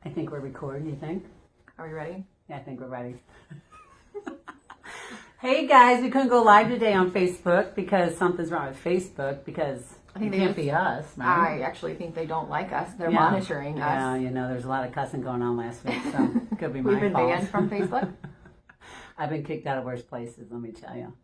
I think we're recording, you think? Are we ready? Yeah, I think we're ready. Hey guys, we couldn't go live today on Facebook because something's wrong with Facebook because it can't be us, right? I actually think they don't like us. They're monitoring us. Yeah, you know, there's a lot of cussing going on last week, so it could be my fault. We've been banned from Facebook? I've been kicked out of worse places, let me tell you.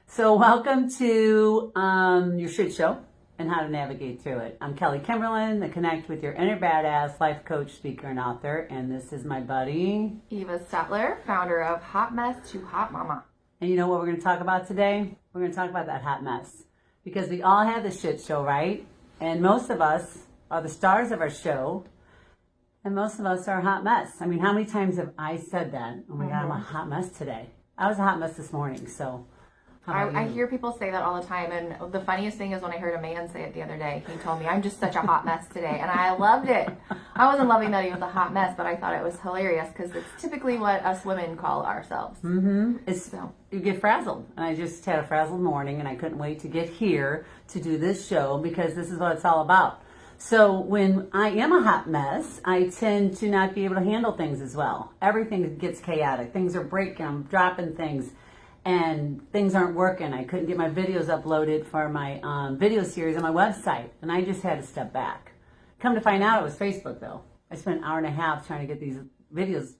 So welcome to your shit show and how to navigate through it. I'm Kelly Kimberlin, the Connect with Your Inner Badass life coach, speaker, and author. And this is my buddy, Eva Statler, founder of Hot Mess to Hot Mama. And you know what we're going to talk about today? We're going to talk about that hot mess. Because we all have the shit show, right? And most of us are the stars of our show. And most of us are a hot mess. I mean, how many times have I said that? Oh my God, I'm a hot mess today. I was a hot mess this morning, so. I hear people say that all the time, and the funniest thing is when I heard a man say it the other day. He told me, I'm just such a hot mess today, and I loved it. I wasn't loving that he was a hot mess, but I thought it was hilarious because it's typically what us women call ourselves. You get frazzled, and I just had a frazzled morning, and I couldn't wait to get here to do this show because this is what it's all about. So when I am a hot mess, I tend to not be able to handle things as well. Everything gets chaotic. Things are breaking. I'm dropping things. And things aren't working. I couldn't get my videos uploaded for my video series on my website. And I just had to step back. Come to find out it was Facebook though. I spent an hour and a half trying to get these videos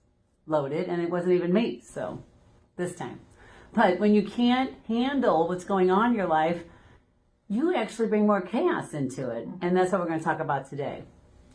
loaded and it wasn't even me. So this time. But when you can't handle what's going on in your life, you actually bring more chaos into it. And that's what we're going to talk about today.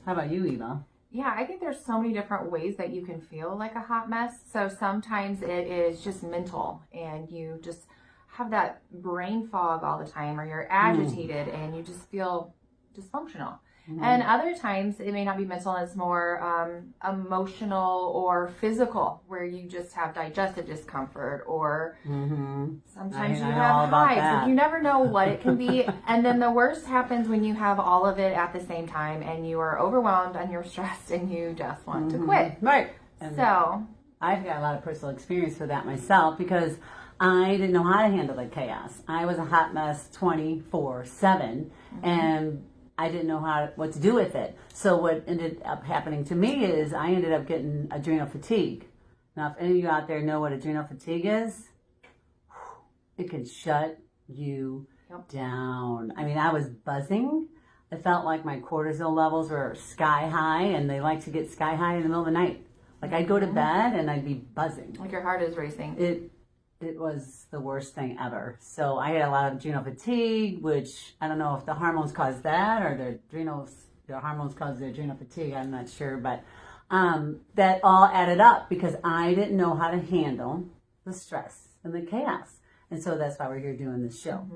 How about you, Eva? Yeah, I think there's so many different ways that you can feel like a hot mess. So sometimes it is just mental and you just have that brain fog all the time, or you're agitated and you just feel dysfunctional. And other times it may not be mental, it's more emotional or physical, where you just have digestive discomfort, or sometimes you have hives. Like, you never know what it can be. And then the worst happens when you have all of it at the same time and you are overwhelmed and you're stressed and you just want to quit. Right. And so I've got a lot of personal experience with that myself because I didn't know how to handle the chaos. I was a hot mess 24/7 and I didn't know what to do with it. So what ended up happening to me is I ended up getting adrenal fatigue. Now, if any of you out there know what adrenal fatigue is, it can shut you down. I mean, I was buzzing. I felt like my cortisol levels were sky high, and they like to get sky high in the middle of the night. Like I'd go to bed and I'd be buzzing. like your heart is racing. It was the worst thing ever. So I had a lot of adrenal fatigue, which I don't know if the hormones cause that or the hormones cause the adrenal fatigue. I'm not sure, but that all added up because I didn't know how to handle the stress and the chaos. And so that's why we're here doing this show.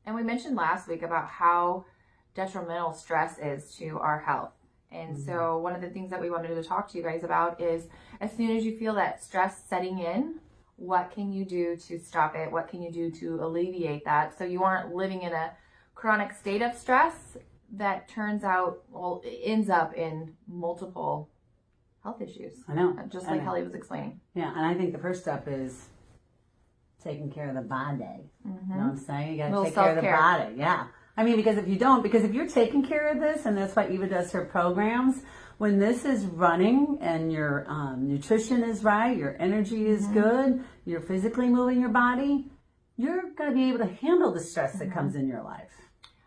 And we mentioned last week about how detrimental stress is to our health. And so one of the things that we wanted to talk to you guys about is, as soon as you feel that stress setting in, what can you do to stop it? What can you do to alleviate that, so you aren't living in a chronic state of stress that ends up in multiple health issues? I know. Just like Kelly was explaining. Yeah, and I think the first step is taking care of the body. You know what I'm saying? You got to take care of the body. Yeah. I mean, because if you're taking care of this, and that's why Eva does her programs, when this is running and your nutrition is right, your energy is good, you're physically moving your body, you're going to be able to handle the stress that comes in your life.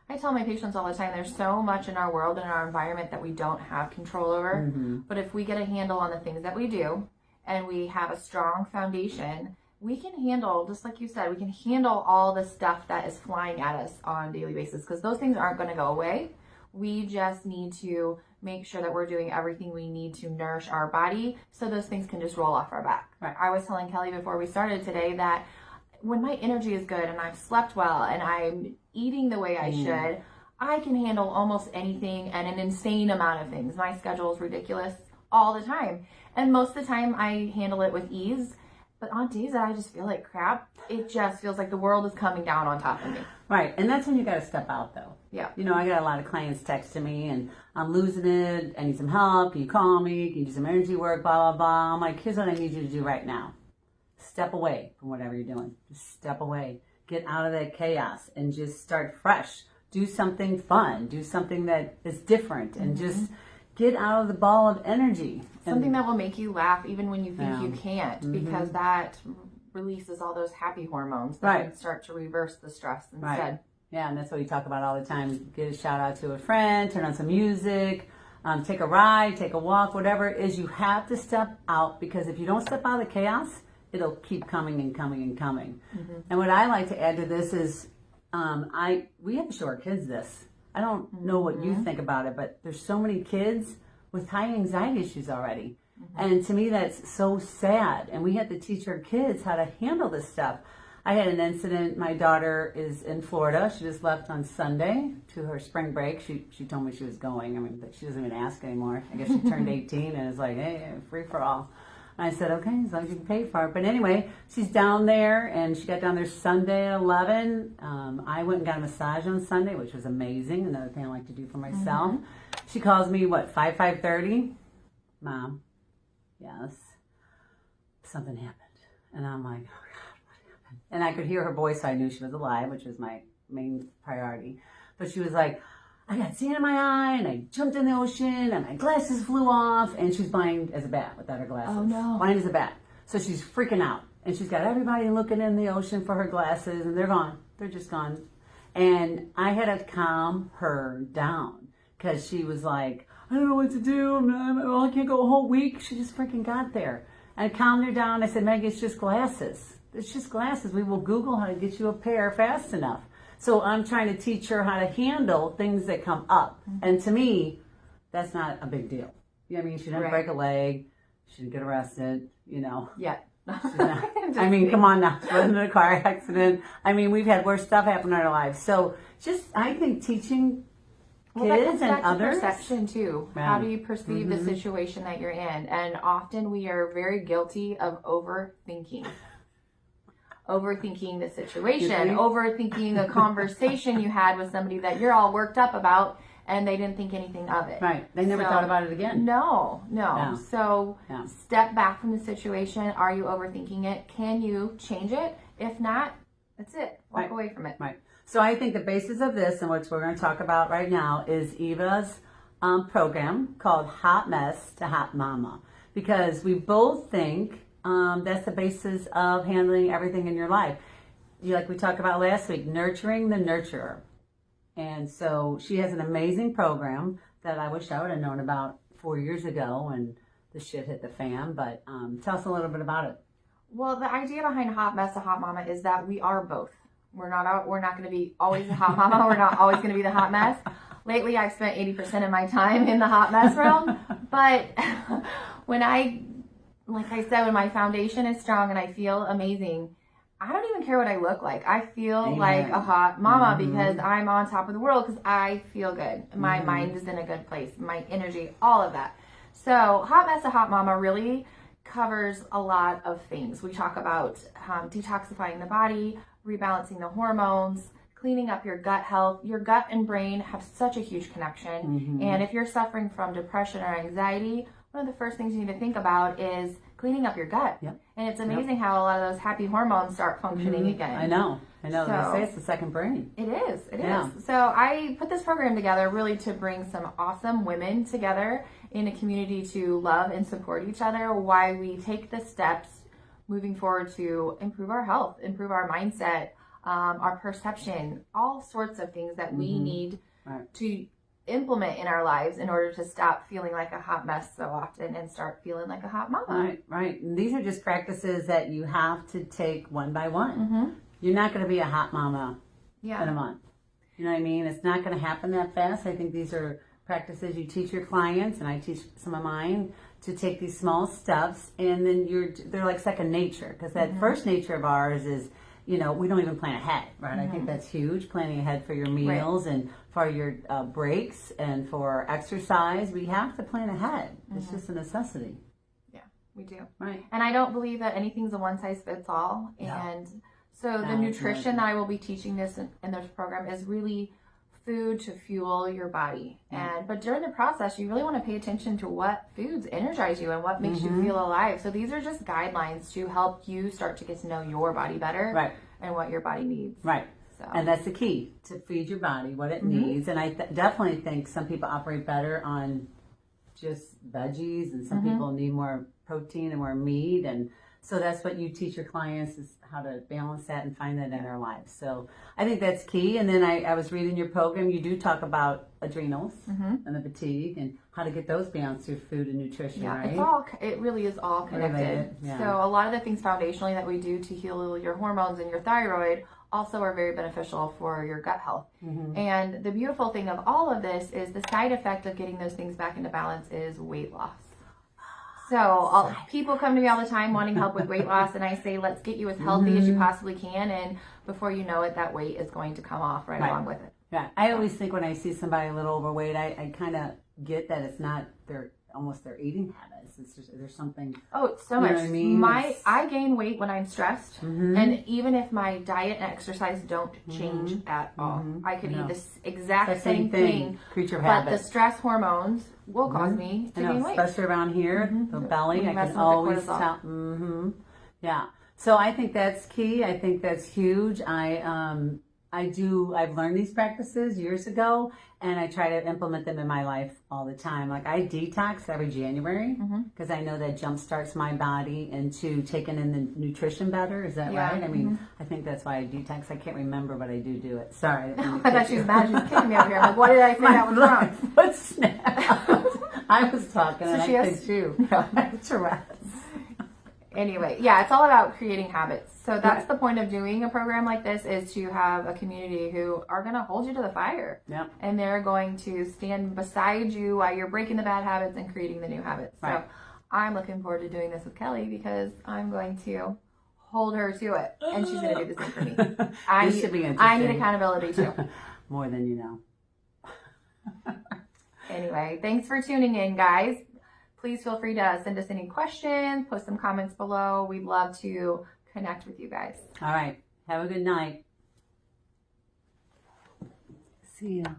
I tell my patients all the time, there's so much in our world and in our environment that we don't have control over. But if we get a handle on the things that we do and we have a strong foundation, we can handle, just like you said, we can handle all the stuff that is flying at us on a daily basis, because those things aren't going to go away. We just need to make sure that we're doing everything we need to nourish our body so those things can just roll off our back. Right. I was telling Kelly before we started today that when my energy is good and I've slept well and I'm eating the way I should, I can handle almost anything and an insane amount of things. My schedule is ridiculous all the time. And most of the time I handle it with ease. But on days that I just feel like crap, it just feels like the world is coming down on top of me. Right. And that's when you got to step out, though. Yeah. You know, I got a lot of clients texting me, and I'm losing it. I need some help. Can you call me? Can you do some energy work? Blah, blah, blah. I'm like, here's what I need you to do right now. Step away from whatever you're doing. Just step away. Get out of that chaos and just start fresh. Do something fun. Do something that is different, and just get out of the ball of energy. Something that will make you laugh even when you think Yeah. you can't, because that releases all those happy hormones that Right. can start to reverse the stress instead. Right. Yeah, and that's what we talk about all the time. Get a shout out to a friend, turn on some music, take a ride, take a walk, whatever it is. You have to step out, because if you don't step out of the chaos, it'll keep coming and coming and coming. And what I like to add to this is, we have to show our kids this. I don't know what you think about it, but there's so many kids with high anxiety issues already. And to me, that's so sad. And we have to teach our kids how to handle this stuff. I had an incident. My daughter is in Florida. She just left on Sunday to her spring break. She told me she was going. I mean, but she doesn't even ask anymore. I guess she turned 18 and is like, hey, free for all. And I said, okay, as long as you can pay for it. But anyway, she's down there, and she got down there Sunday at 11. I went and got a massage on Sunday, which was amazing. Another thing I like to do for myself. She calls me, 5:30? Mom, yes, something happened. And I'm like, oh God, what happened? And I could hear her voice, so I knew she was alive, which was my main priority. But she was like, I got sand in my eye, and I jumped in the ocean, and my glasses flew off, and she's blind as a bat without her glasses. Oh, no. Blind as a bat. So she's freaking out, and she's got everybody looking in the ocean for her glasses, and they're gone. They're just gone. And I had to calm her down, because she was like, I don't know what to do. I can't go a whole week. She just freaking got there. And I calmed her down. I said, Meg, it's just glasses. It's just glasses. We will Google how to get you a pair fast enough. So I'm trying to teach her how to handle things that come up. And to me, that's not a big deal. You know what I mean? She didn't Right. break a leg. She didn't get arrested, Yeah. She's not- I mean, come on now. She wasn't in a car accident. I mean, we've had worse stuff happen in our lives. So I think teaching Well, that kids comes and back to others. perception too. Yeah. How do you perceive the situation that you're in? And often we are very guilty of overthinking. Overthinking the situation, think? overthinking a conversation you had with somebody that you're all worked up about, and they didn't think anything of it. Right. They never So- thought about it again. No. Yeah. So Yeah. step back from the situation. Are you overthinking it? Can you change it? If not, that's it. Walk Right. away from it. Right. So I think the basis of this, and what we're going to talk about right now, is Eva's program called Hot Mess to Hot Mama. Because we both think that's the basis of handling everything in your life. Like we talked about last week, nurturing the nurturer. And so she has an amazing program that I wish I would have known about 4 years ago when the shit hit the fan. But tell us a little bit about it. Well, the idea behind Hot Mess to Hot Mama is that we are both. We're not going to be always the hot mama. We're not always going to be the hot mess. Lately, I've spent 80% of my time in the hot mess realm. But when like I said, when my foundation is strong and I feel amazing, I don't even care what I look like. I feel Amen. like a hot mama because I'm on top of the world, because I feel good. My mind is in a good place. My energy, all of that. So Hot Mess to Hot Mama really covers a lot of things. We talk about detoxifying the body, rebalancing the hormones, cleaning up your gut health. Your gut and brain have such a huge connection. And if you're suffering from depression or anxiety, one of the first things you need to think about is cleaning up your gut. Yep. And it's amazing how a lot of those happy hormones start functioning again. I know. So- They say it's the second brain. It is. It is. Yeah. So I put this program together really to bring some awesome women together in a community to love and support each other while we take the steps moving forward to improve our health, improve our mindset, our perception, all sorts of things that we need Right. to implement in our lives in order to stop feeling like a hot mess so often and start feeling like a hot mama. Right, right. And these are just practices that you have to take one by one. You're not going to be a hot mama in a Yeah. month. You know what I mean? It's not going to happen that fast. I think these are practices you teach your clients, and I teach some of mine, to take these small steps, and then they're like second nature, because that first nature of ours is, we don't even plan ahead, right? I think that's huge, planning ahead for your meals and for your breaks and for exercise. We have to plan ahead. It's just a necessity. Yeah, we do. Right. And I don't believe that anything's a one size fits all. And so the No, nutrition no. that I will be teaching this in this program is really food to fuel your body. But during the process, you really want to pay attention to what foods energize you and what makes you feel alive. So these are just guidelines to help you start to get to know your body better Right. and what your body needs. Right. So And that's the key, to feed your body what it needs. And I definitely think some people operate better on just veggies, and some Mhm. people need more protein and more meat. And so that's what you teach your clients, is how to balance that and find that in their lives. So I think that's key. And then I was reading your program. You do talk about adrenals Mhm. and the fatigue and how to get those balanced through food and nutrition, Yeah, right? it really is all connected. Related, yeah. So a lot of the things foundationally that we do to heal your hormones and your thyroid also are very beneficial for your gut health. Mm-hmm. And the beautiful thing of all of this is the side effect of getting those things back into balance is weight loss. So people come to me all the time wanting help with weight loss, and I say, let's get you as healthy as you possibly can, and before you know it, that weight is going to come off right along with it. Yeah, I always think when I see somebody a little overweight, I kind of get that it's not their eating habits. It's just there's something. Oh, it's so You know much. what I mean? I gain weight when I'm stressed, and even if my diet and exercise don't change at all, I could eat this exact same thing, creature of but the habit. stress hormones will cause me to I know, gain weight. especially around here, the belly. We I mess can with the always cortisol. tell. Yeah. So I think that's key. I think that's huge. I've learned these practices years ago, and I try to implement them in my life all the time. Like I detox every January because I know that jump starts my body into taking in the nutrition better. Is that Yeah. right? I mean, I think that's why I detox. I can't remember, but I do it. Sorry. I didn't mean to I thought cut she you. was mad. She was kicking me over here. I'm like, what did I say that was My wrong? foot snapped. I was talking and she I has- could too. Tourette's. Anyway, yeah, it's all about creating habits. So that's the point of doing a program like this, is to have a community who are going to hold you to the fire. Yep. And they're going to stand beside you while you're breaking the bad habits and creating the new habits. Right. So I'm looking forward to doing this with Kelly because I'm going to hold her to it, and she's going to do the same for me. This should be interesting. I need accountability too. More than you know. Anyway, thanks for tuning in, guys. Please feel free to send us any questions, post some comments below. We'd love to connect with you guys. All right. Have a good night. See ya.